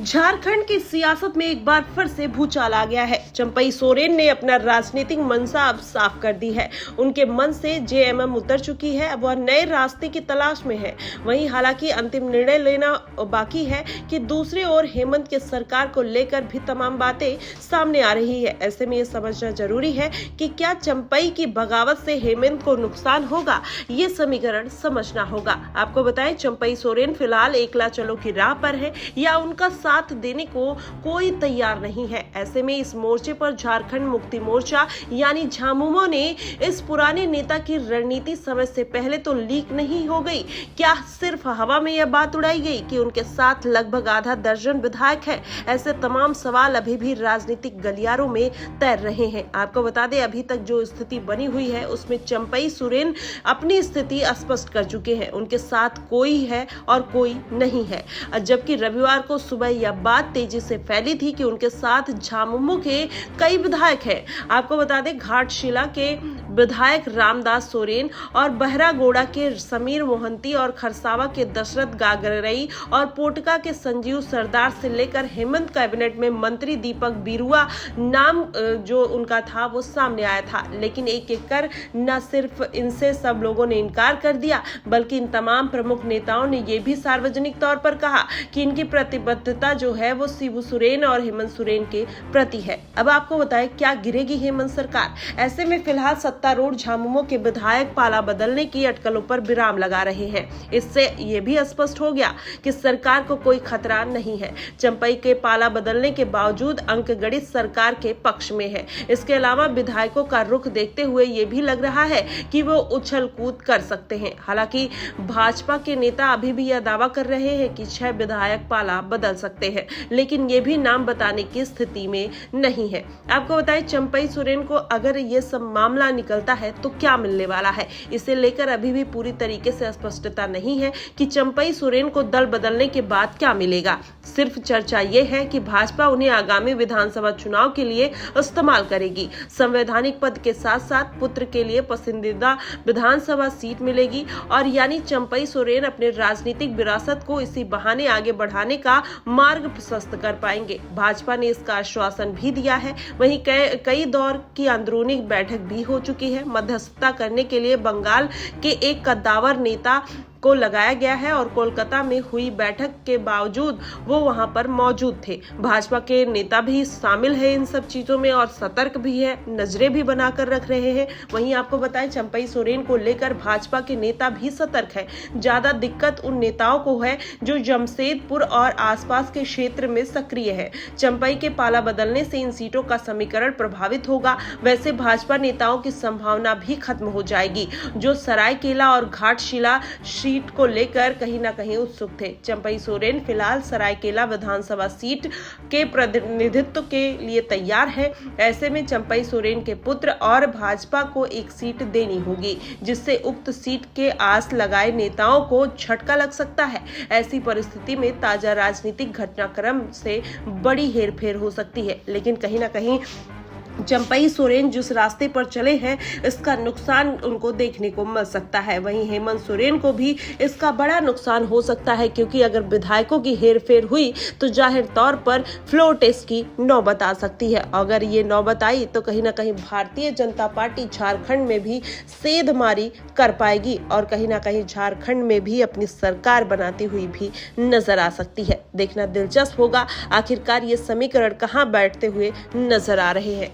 झारखंड की सियासत में एक बार फिर से भूचाल आ गया है। चंपई सोरेन ने अपना राजनीतिक मंशा अब साफ कर दी है। उनके मन से जेएमएम उतर चुकी है, अब वह नए रास्ते की तलाश में है। वहीं हालांकि अंतिम निर्णय लेना बाकी है कि दूसरी ओर हेमंत के सरकार को लेकर भी तमाम बातें सामने आ रही है। ऐसे में यह समझना जरूरी है कि क्या चंपई की बगावत से हेमंत को नुकसान होगा, ये समीकरण समझना होगा। आपको बताएं, चंपई सोरेन फिलहाल एकला चलो की राह पर है या उनका साथ देने को कोई तैयार नहीं है। ऐसे में इस मोर्चे पर झारखंड मुक्ति मोर्चा यानी झामुमो ने इस पुराने नेता की रणनीति समय से पहले तो लीक नहीं हो गई, क्या सिर्फ हवा में यह बात उड़ाई गई कि उनके साथ लगभग आधा दर्जन विधायक है? ऐसे तमाम सवाल अभी भी राजनीतिक गलियारों में तैर रहे हैं। आपको बता दें, अभी तक जो स्थिति बनी हुई है उसमें चंपई सोरेन अपनी स्थिति स्पष्ट कर चुके हैं। उनके साथ कोई है और कोई नहीं है, जबकि रविवार को सुबह यह बात तेजी से फैली थी कि उनके साथ झामुमो के कई विधायक हैं। आपको बता दें, घाटशिला के विधायक रामदास सोरेन और बहरागोड़ा के समीर मोहंती और खरसावा के दशरथ गागरई और पोटका के संजीव सरदार से लेकर हेमंत कैबिनेट में मंत्री दीपक बिरुआ नाम जो उनका था वो सामने आया था। लेकिन एक एक कर न सिर्फ इनसे सब लोगों ने इनकार कर दिया, बल्कि इन तमाम प्रमुख नेताओं ने यह भी सार्वजनिक तौर पर कहा कि इनकी प्रतिबद्धता जो है वो शिबू सोरेन और हेमंत सोरेन के प्रति है। अब आपको बताएं, क्या गिरेगी हेमंत सरकार? ऐसे में फिलहाल सत्तारूढ़ झामुमो के विधायक पाला बदलने की अटकलों पर विराम लगा रहे हैं। इससे यह भी स्पष्ट हो गया कि सरकार को कोई खतरा नहीं है। चंपई के पाला बदलने के बावजूद अंकगणित सरकार के पक्ष में है। इसके अलावा विधायकों का रुख देखते हुए ये भी लग रहा है कि वो उछल कूद कर सकते हैं। हालांकि भाजपा के नेता अभी भी यह दावा कर रहे हैं कि 6 विधायक पाला बदल सकते हैं, लेकिन ये भी नाम बताने की स्थिति में नहीं है। आपको बताएं, चंपई सोरेन को अगर ये सब मामला निकलता है तो क्या मिलने वाला है, इसे लेकर अभी भी पूरी तरीके से स्पष्टता नहीं है कि चंपई सोरेन को दल बदलने के बाद क्या मिलेगा। सिर्फ चर्चा ये है कि भाजपा उन्हें आगामी विधानसभा चुनाव के लिए इस्तेमाल करेगी। संवैधानिक पद के साथ साथ पुत्र के लिए पसंदीदा विधानसभा सीट मिलेगी और यानी चंपई सोरेन अपने राजनीतिक विरासत को इसी बहाने आगे बढ़ाने का मार्ग प्रशस्त कर पाएंगे। भाजपा ने इसका आश्वासन भी दिया है। वहीं कई दौर की अंदरूनी बैठक भी हो चुकी है। मध्यस्थता करने के लिए बंगाल के एक कद्दावर नेता को लगाया गया है और कोलकाता में हुई बैठक के बावजूद वो वहां पर मौजूद थे। भाजपा के नेता भी शामिल है इन सब चीजों में और सतर्क भी है, नजरें भी बनाकर रख रहे हैं। वहीं आपको बताएं, चंपई सोरेन को लेकर भाजपा के नेता भी सतर्क है। ज्यादा दिक्कत उन नेताओं को है जो जमशेदपुर और आसपास के क्षेत्र में सक्रिय है। चंपई के पाला बदलने से इन सीटों का समीकरण प्रभावित होगा। वैसे भाजपा नेताओं की संभावना भी खत्म हो जाएगी, जो सरायकेला और घाटशिला सीट को लेकर कहीं ना कहीं उत्सुक थे। चंपई सोरेन फिलहाल सरायकेला विधानसभा सीट के प्रतिनिधित्व के लिए तैयार है। ऐसे में चंपई सोरेन के पुत्र और भाजपा को एक सीट देनी होगी, जिससे उक्त सीट के आस लगाए नेताओं को झटका लग सकता है। ऐसी परिस्थिति में ताजा राजनीतिक घटनाक्रम से बड़ी हेरफेर हो सकती है, लेकिन कहीं ना कहीं चंपई सोरेन जिस रास्ते पर चले हैं इसका नुकसान उनको देखने को मिल सकता है। वहीं हेमंत सोरेन को भी इसका बड़ा नुकसान हो सकता है, क्योंकि अगर विधायकों की हेरफेर हुई तो जाहिर तौर पर फ्लोर टेस्ट की नौबत आ सकती है। अगर ये नौबत आई तो कहीं ना कहीं भारतीय जनता पार्टी झारखंड में भी सेंधमारी कर पाएगी और कहीं ना कहीं झारखंड में भी अपनी सरकार बनाती हुई भी नजर आ सकती है। देखना दिलचस्प होगा आखिरकार ये समीकरण कहां बैठते हुए नजर आ रहे हैं।